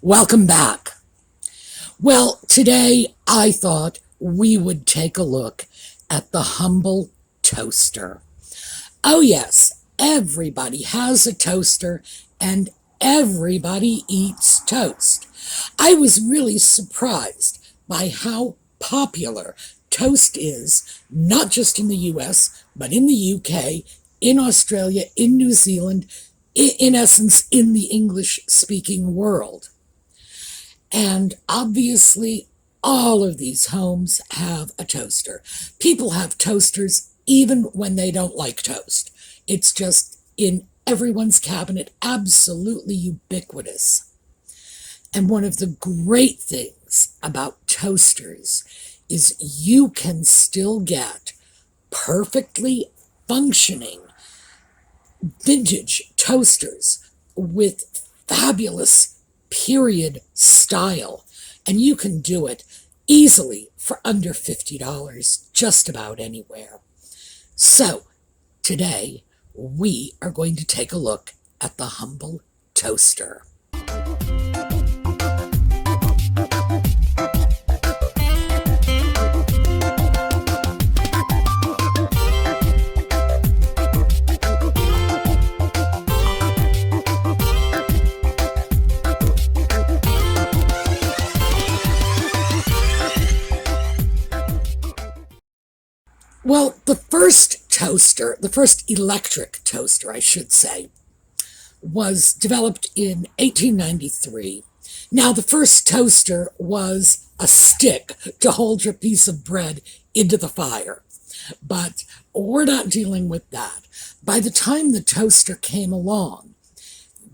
Welcome back. Well, today I thought we would take a look at the humble toaster. Oh yes, everybody has a toaster and everybody eats toast. I was really surprised by how popular toast is, not just in the US, but in the UK, in Australia, in New Zealand, in essence, in the English-speaking world. And obviously, all of these homes have a toaster. People have toasters even when they don't like toast. It's just in everyone's cabinet, absolutely ubiquitous. And one of the great things about toasters is you can still get perfectly functioning vintage toasters with fabulous period style, and you can do it easily for under $50 just about anywhere. So today we are going to take a look at the humble toaster. Well, the first toaster, the first electric toaster, I should say, was developed in 1893. Now, the first toaster was a stick to hold your piece of bread into the fire, but we're not dealing with that. By the time the toaster came along,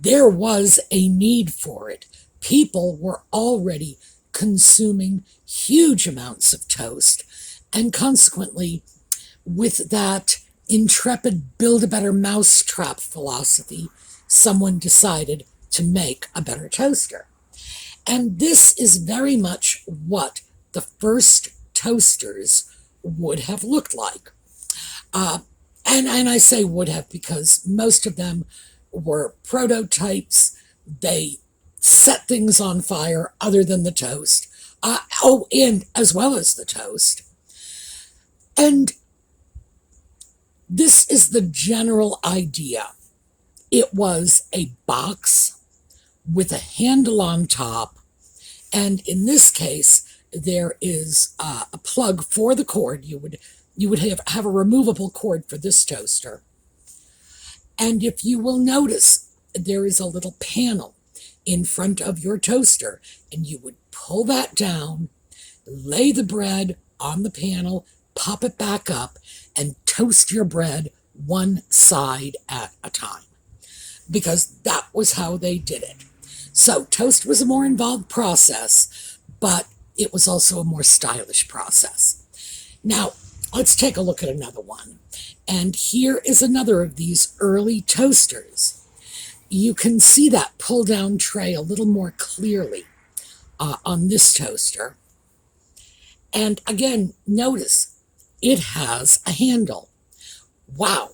there was a need for it. People were already consuming huge amounts of toast, and consequently, with that intrepid build-a-better mousetrap philosophy, someone decided to make a better toaster. And this is very much what the first toasters would have looked like. And I say would have because most of them were prototypes. They set things on fire other than the toast. And as well as the toast. And this is the general idea. It was a box with a handle on top, and in this case, there is a plug for the cord. You would have a removable cord for this toaster. And if you will notice, there is a little panel in front of your toaster, and you would pull that down, lay the bread on the panel, pop it back up, and toast your bread one side at a time, because that was how they did it. So toast was a more involved process, but it was also a more stylish process. Now, let's take a look at another one. And here is another of these early toasters. You can see that pull-down tray a little more clearly on this toaster. And again, notice it has a handle. Wow.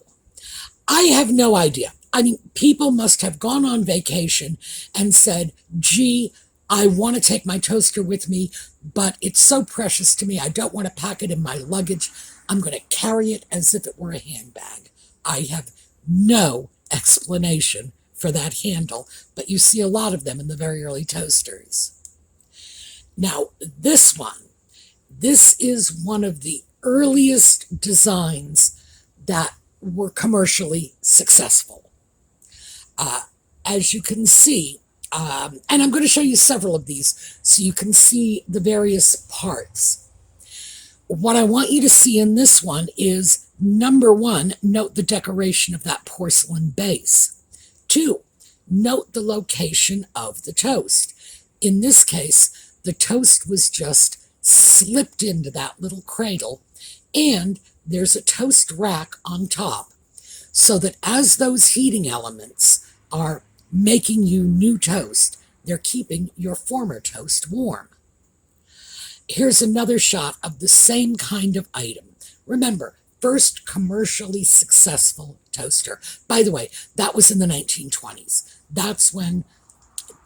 I have no idea. I mean, people must have gone on vacation and said, gee, I want to take my toaster with me, but it's so precious to me. I don't want to pack it in my luggage. I'm going to carry it as if it were a handbag. I have no explanation for that handle, but you see a lot of them in the very early toasters. Now, this is one of the earliest designs that were commercially successful. As you can see, and I'm going to show you several of these so you can see the various parts. What I want you to see in this one is, number one, note the decoration of that porcelain base. Two, note the location of the toast. In this case, the toast was just slipped into that little cradle, and there's a toast rack on top, so that as those heating elements are making you new toast, they're keeping your former toast warm. Here's another shot of the same kind of item. Remember, first commercially successful toaster. By the way, that was in the 1920s. That's when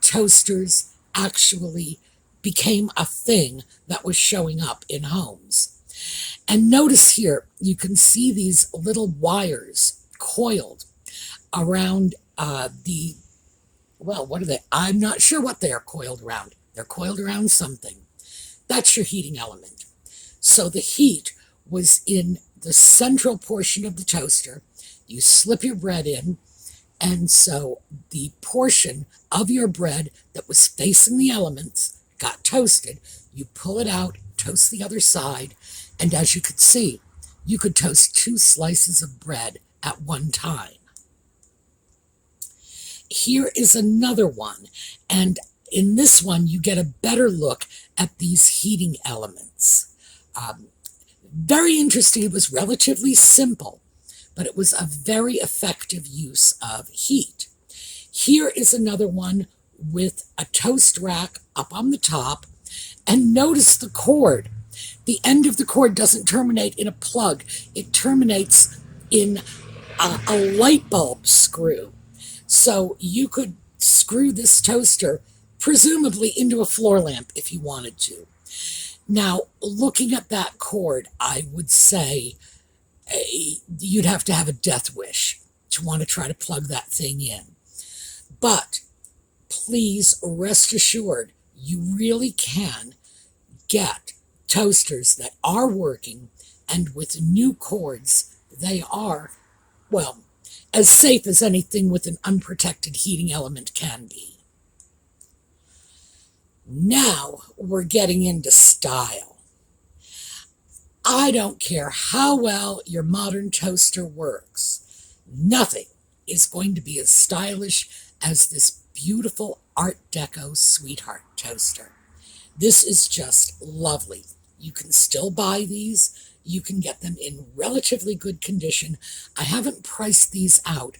toasters actually became a thing that was showing up in homes. And notice here, you can see these little wires coiled around well, what are they? I'm not sure what they are coiled around. They're coiled around something. That's your heating element. So the heat was in the central portion of the toaster. You slip your bread in, and so the portion of your bread that was facing the elements got toasted. You pull it out, toast the other side, and as you could see, you could toast 2 slices of bread at one time. Here is another one, and in this one you get a better look at these heating elements. Very interesting. It was relatively simple, but it was a very effective use of heat. Here is another one with a toast rack up on the top, and notice the cord. The end of the cord doesn't terminate in a plug. It terminates in a light bulb screw. So you could screw this toaster presumably into a floor lamp if you wanted to. Now, looking at that cord, I would say you'd have to have a death wish to want to try to plug that thing in. But please rest assured, you really can get toasters that are working, and with new cords, they are, well, as safe as anything with an unprotected heating element can be. Now we're getting into style. I don't care how well your modern toaster works. Nothing is going to be as stylish as this beautiful Art Deco Sweetheart toaster. This is just lovely. You can still buy these. You can get them in relatively good condition. I haven't priced these out,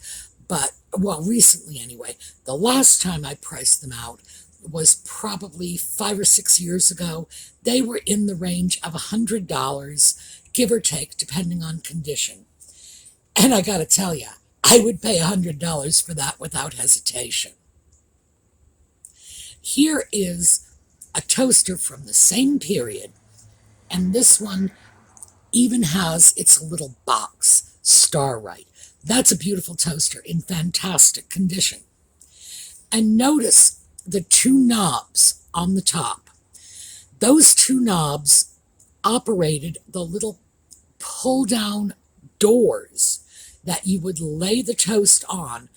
but, well, recently anyway. The last time I priced them out was probably 5 or 6 years ago. They were in the range of $100, give or take, depending on condition. And I gotta tell you, I would pay $100 for that without hesitation. Here is a toaster from the same period, and this one even has its little box, Starlight. That's a beautiful toaster in fantastic condition. And notice the 2 knobs on the top. Those 2 knobs operated the little pull-down doors that you would lay the toast on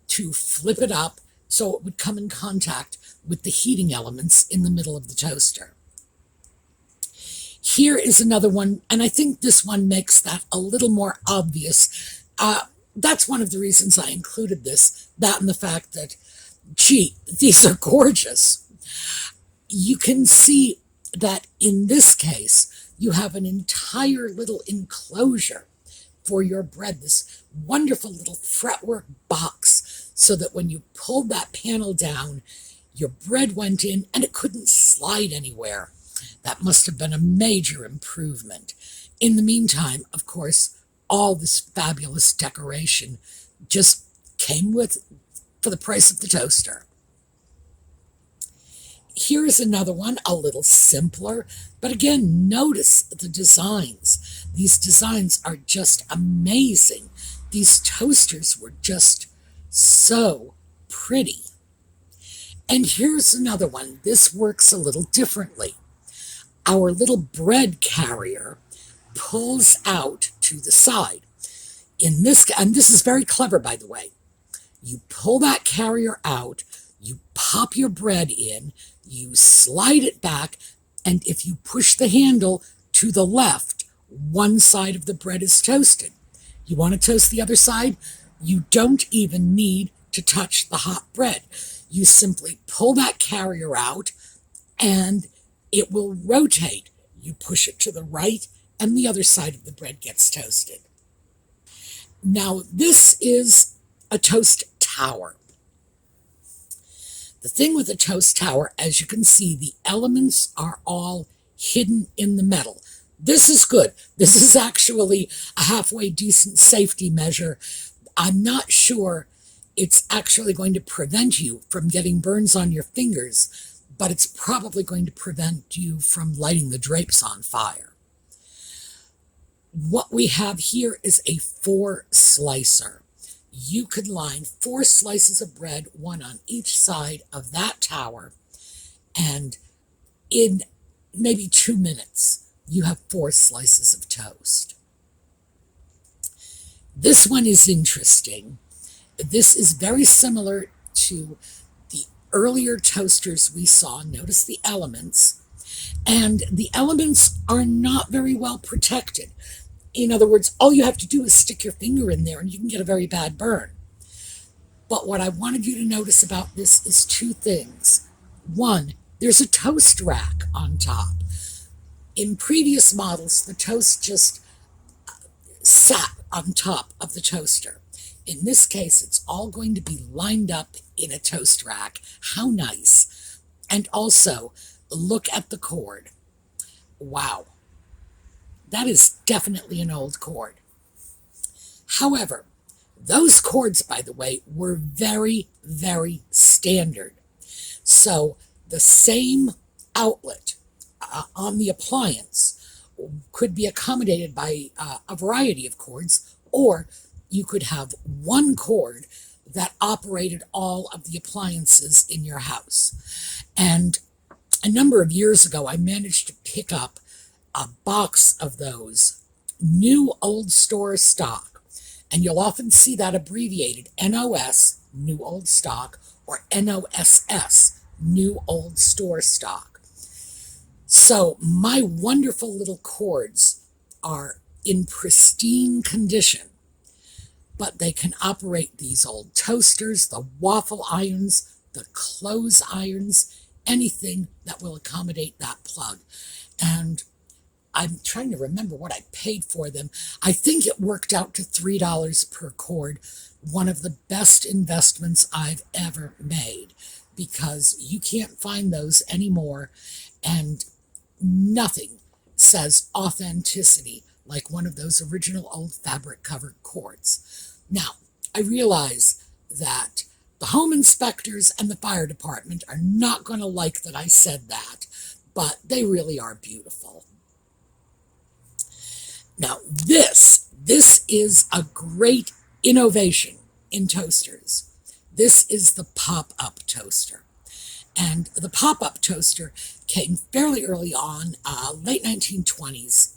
to flip it up so it would come in contact with the heating elements in the middle of the toaster. Here is another one, and I think this one makes that a little more obvious. That's one of the reasons I included this, that and the fact that, gee, these are gorgeous. You can see that in this case, you have an entire little enclosure for your bread, this wonderful little fretwork box, so that when you pulled that panel down, your bread went in and it couldn't slide anywhere. That must have been a major improvement. In the meantime, of course, all this fabulous decoration just came with for the price of the toaster. Here is another one, a little simpler, but again, notice the designs. These designs are just amazing. These toasters were just so pretty. And here's another one. This works a little differently. Our little bread carrier pulls out to the side. And this is very clever, by the way. You pull that carrier out, you pop your bread in, you slide it back, and if you push the handle to the left, one side of the bread is toasted. You want to toast the other side? You don't even need to touch the hot bread. You simply pull that carrier out, and it will rotate. You push it to the right, and the other side of the bread gets toasted. Now, this is a toast tower. The thing with a toast tower, as you can see, the elements are all hidden in the metal. This is good. This is actually a halfway decent safety measure. I'm not sure it's actually going to prevent you from getting burns on your fingers, but it's probably going to prevent you from lighting the drapes on fire. What we have here is a 4-slicer. You could line 4 slices of bread, one on each side of that tower, and in maybe 2 minutes, you have 4 slices of toast. This one is interesting. This is very similar to the earlier toasters we saw. Notice the elements. And the elements are not very well protected. In other words, all you have to do is stick your finger in there and you can get a very bad burn. But what I wanted you to notice about this is 2 things. One, there's a toast rack on top. In previous models, the toast just sat on top of the toaster. In this case, it's all going to be lined up in a toast rack. How nice. And also, look at the cord. Wow. That is definitely an old cord. However, those cords, by the way, were very, very standard. So the same outlet on the appliance could be accommodated by a variety of cords, or you could have one cord that operated all of the appliances in your house. And a number of years ago, I managed to pick up a box of those, new old store stock. And you'll often see that abbreviated NOS, new old stock, or NOSS, new old store stock. So my wonderful little cords are in pristine condition, but they can operate these old toasters, the waffle irons, the clothes irons, anything that will accommodate that plug. And I'm trying to remember what I paid for them. I think it worked out to $3 per cord, one of the best investments I've ever made, because you can't find those anymore, and nothing says authenticity like one of those original old fabric covered cords. Now, I realize that the home inspectors and the fire department are not going to like that I said that, but they really are beautiful. Now, this is a great innovation in toasters. This is the pop-up toaster. And the pop-up toaster came fairly early on, late 1920s,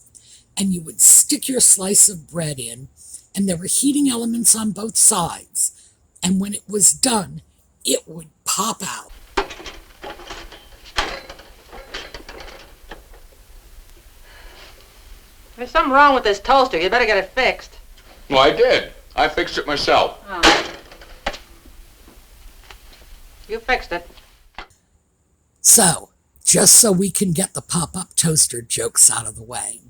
and you would stick your slice of bread in, and there were heating elements on both sides. And when it was done, it would pop out. There's something wrong with this toaster. You better get it fixed. Well, I did. I fixed it myself. Oh. You fixed it. So, just so we can get the pop-up toaster jokes out of the way,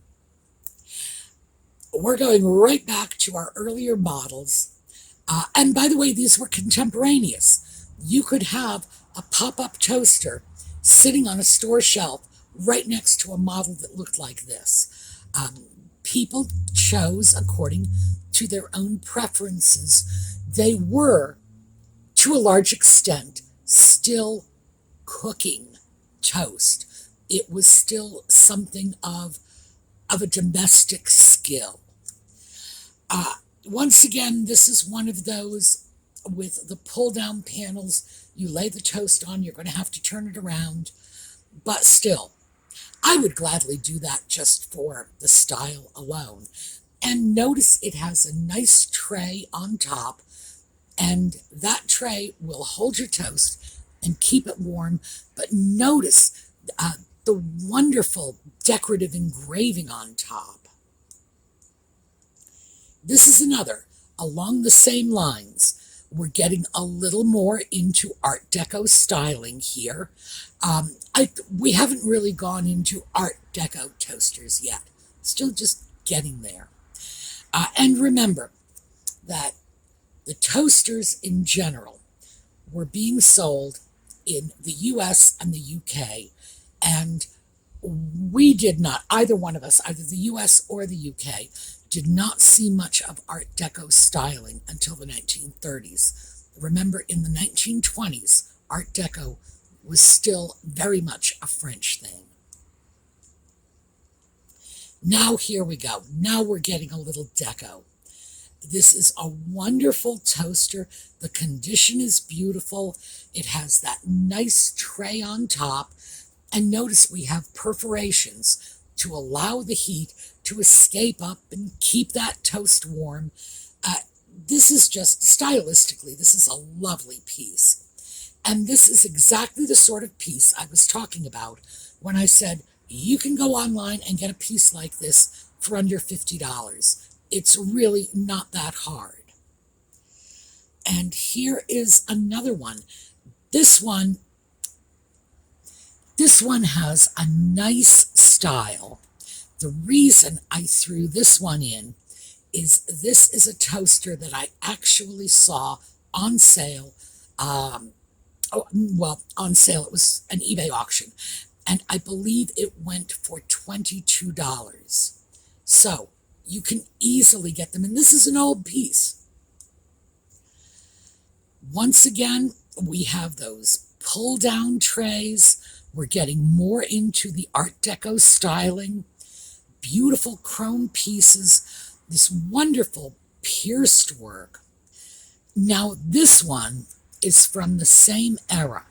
we're going right back to our earlier models. And by the way, these were contemporaneous. You could have a pop-up toaster sitting on a store shelf right next to a model that looked like this. People chose according to their own preferences. They were, to a large extent, still cooking toast. It was still something of a domestic skill. Once again, this is one of those with the pull-down panels. You lay the toast on, you're going to have to turn it around, but still, I would gladly do that just for the style alone. And notice it has a nice tray on top, and that tray will hold your toast and keep it warm. But notice the wonderful decorative engraving on top. This is another, along the same lines. We're getting a little more into Art Deco styling here. We haven't really gone into Art Deco toasters yet. Still just getting there. And remember that the toasters in general were being sold in the US and the UK, and we did not, either one of us, either the US or the UK, did not see much of Art Deco styling until the 1930s. Remember, in the 1920s, Art Deco was still very much a French thing. Now here we go. Now we're getting a little deco. This is a wonderful toaster. The condition is beautiful. It has that nice tray on top. And notice we have perforations to allow the heat to escape up and keep that toast warm. This is just, stylistically, this is a lovely piece. And this is exactly the sort of piece I was talking about when I said, you can go online and get a piece like this for under $50. It's really not that hard. And here is another one. This one has a nice style. The reason I threw this one in is this is a toaster that I actually saw on sale. On sale, it was an eBay auction. And I believe it went for $22. So you can easily get them. And this is an old piece. Once again, we have those pull-down trays. We're getting more into the Art Deco styling. Beautiful chrome pieces. This wonderful pierced work. Now, this one is from the same era.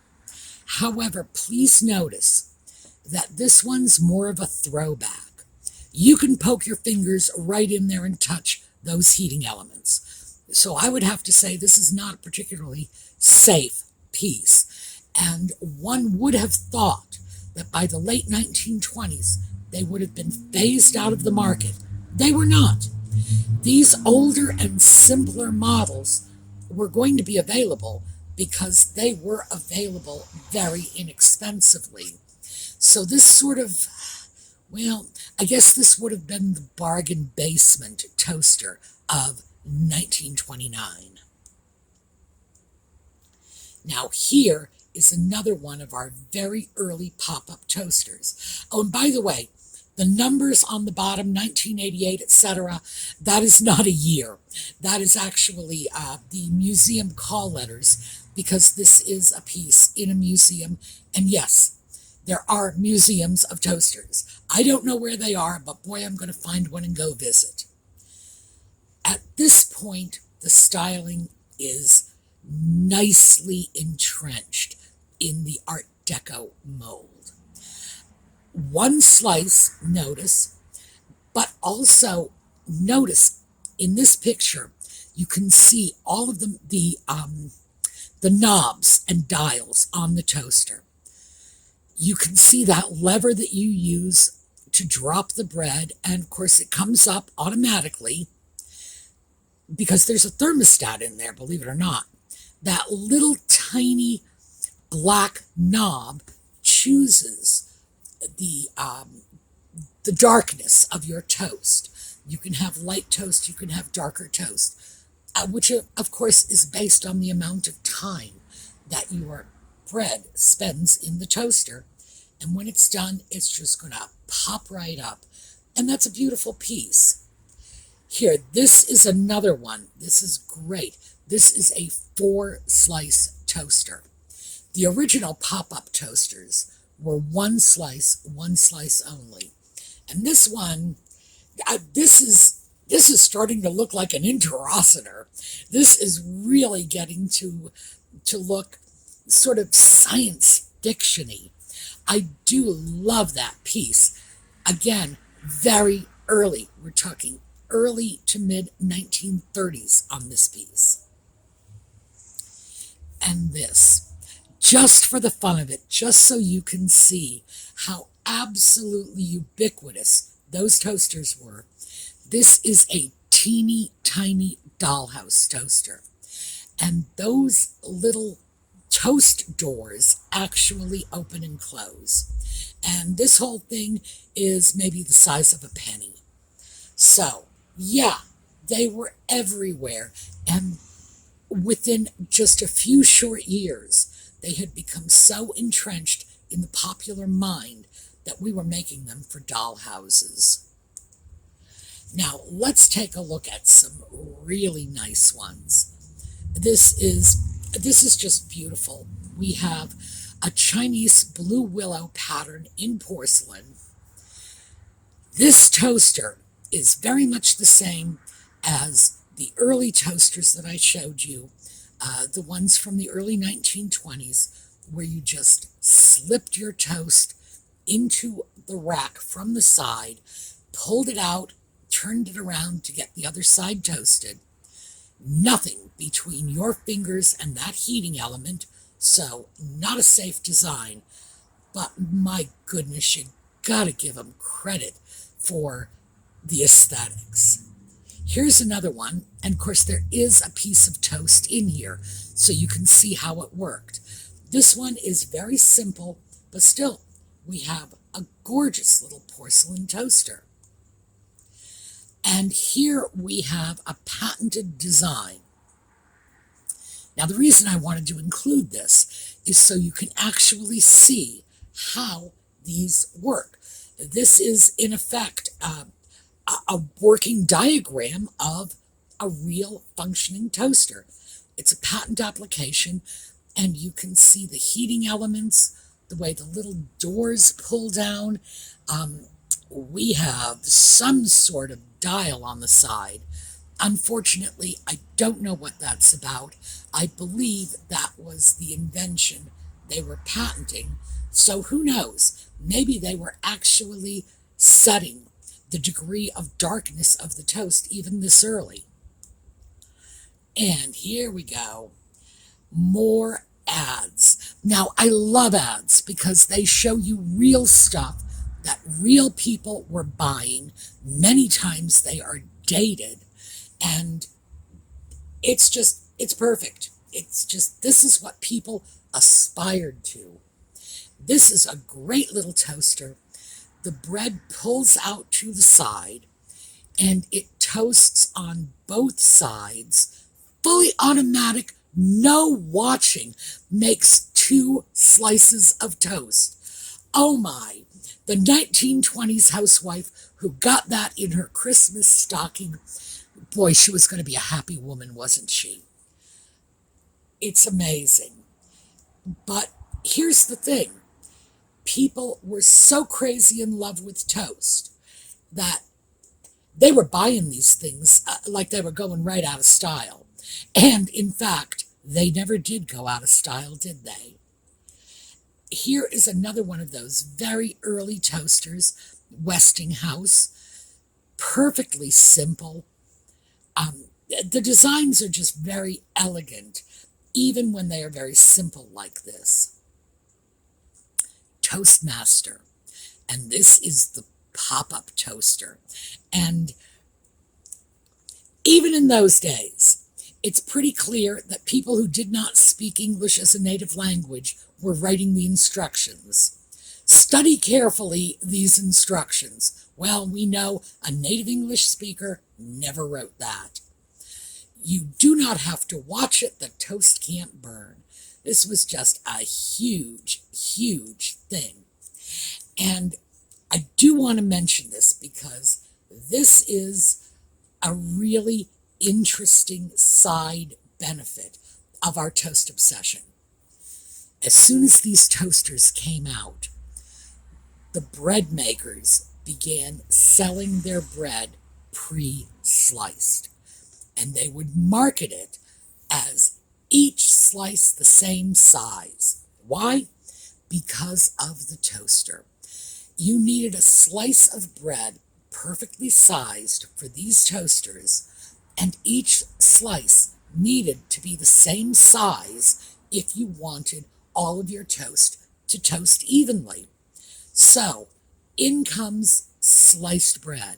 However, please notice that this one's more of a throwback. You can poke your fingers right in there and touch those heating elements. So I would have to say this is not a particularly safe piece. And one would have thought that by the late 1920s, they would have been phased out of the market. They were not. These older and simpler models were going to be available because they were available very inexpensively. So this sort of, well, I guess this would have been the bargain basement toaster of 1929. Now here is another one of our very early pop-up toasters. Oh, and by the way, the numbers on the bottom, 1988, etc., that is not a year. That is actually the museum call letters, because this is a piece in a museum. And yes, there are museums of toasters. I don't know where they are, but boy, I'm going to find one and go visit. At this point, the styling is nicely entrenched in the Art Deco mold. One slice, notice, but also notice in this picture, you can see all of the knobs and dials on the toaster. You can see that lever that you use to drop the bread, and of course it comes up automatically because there's a thermostat in there, believe it or not. That little tiny black knob chooses the darkness of your toast. You can have light toast, you can have darker toast, which of course is based on the amount of time that your bread spends in the toaster. And when it's done, it's just going to pop right up. And that's a beautiful piece. Here, this is another one. This is great. This is a 4-slice toaster. The original pop-up toasters were 1 slice only. And this one, this is starting to look like an interocitor. This is really getting to look sort of science fiction-y. I do love that piece. Again, very early. We're talking early to mid 1930s on this piece. And this, just for the fun of it, just so you can see how absolutely ubiquitous those toasters were. This is a teeny tiny dollhouse toaster. And those little toast doors actually open and close. And this whole thing is maybe the size of a penny. So, yeah, they were everywhere. And within just a few short years, they had become so entrenched in the popular mind that we were making them for dollhouses. Now, let's take a look at some really nice ones. This is just beautiful. We have a Chinese blue willow pattern in porcelain. This toaster is very much the same as the early toasters that I showed you, the ones from the early 1920s, where you just slipped your toast into the rack from the side, pulled it out, turned it around to get the other side toasted. Nothing between your fingers and that heating element, so not a safe design. But my goodness, you gotta give them credit for the aesthetics. Here's another one, and of course there is a piece of toast in here, so you can see how it worked. This one is very simple, but still, we have a gorgeous little porcelain toaster. And here we have a patented design. Now, the reason I wanted to include this is so you can actually see how these work. This is, in effect, a working diagram of a real functioning toaster. It's a patent application, and you can see the heating elements, the way the little doors pull down. We have some sort of dial on the side. Unfortunately, I don't know what that's about. I believe that was the invention they were patenting. So who knows? Maybe they were actually setting the degree of darkness of the toast even this early. And here we go. More ads. Now, I love ads because they show you real stuff that real people were buying. Many times they are dated, and it's perfect. It's just, this is what people aspired to. This is a great little toaster. The bread pulls out to the side, and it toasts on both sides. Fully automatic, no watching, makes 2 slices of toast. Oh my, the 1920s housewife who got that in her Christmas stocking, boy, she was going to be a happy woman, wasn't she? It's amazing. But here's the thing. People were so crazy in love with toast that they were buying these things like they were going right out of style. And in fact, they never did go out of style, did they? Here is another one of those very early toasters, Westinghouse. Perfectly simple. The designs are just very elegant, even when they are very simple like this. Toastmaster. And this is the pop-up toaster. And even in those days, it's pretty clear that people who did not speak English as a native language were writing the instructions. Study carefully these instructions. Well, we know a native English speaker never wrote that. You do not have to watch it. The toast can't burn. This was just a huge, huge thing. And I do want to mention this because this is a really interesting side benefit of our toast obsession. As soon as these toasters came out, the bread makers began selling their bread pre-sliced. And they would market it as each slice the same size. Why? Because of the toaster. You needed a slice of bread perfectly sized for these toasters, and each slice needed to be the same size if you wanted all of your toast to toast evenly. So, in comes sliced bread.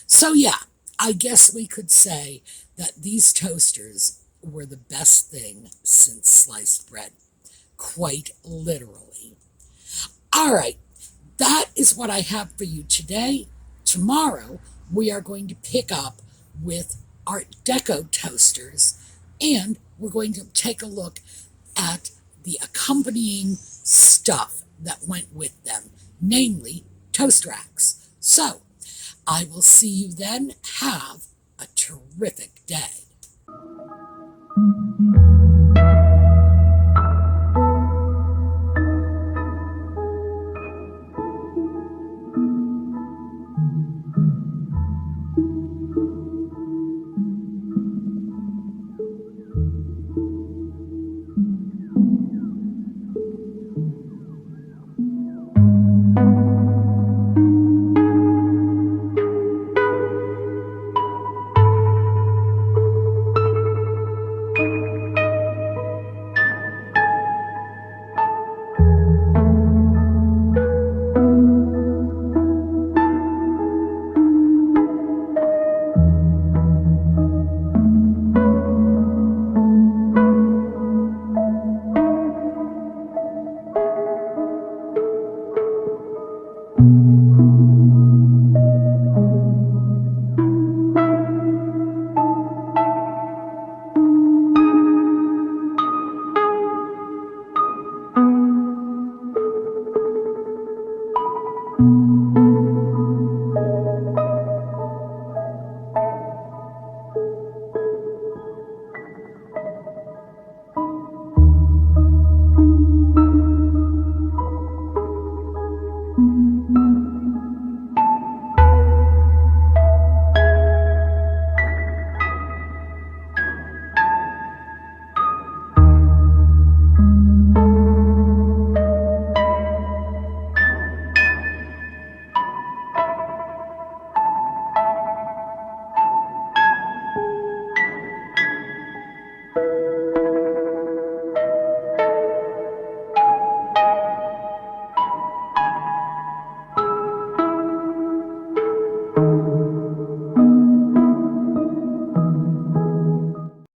So yeah, I guess we could say that these toasters were the best thing since sliced bread. Quite literally. All right, that is what I have for you today. Tomorrow, we are going to pick up with Art Deco toasters, and we're going to take a look at the accompanying stuff that went with them, namely toast racks. So, I will see you then. Have a terrific day.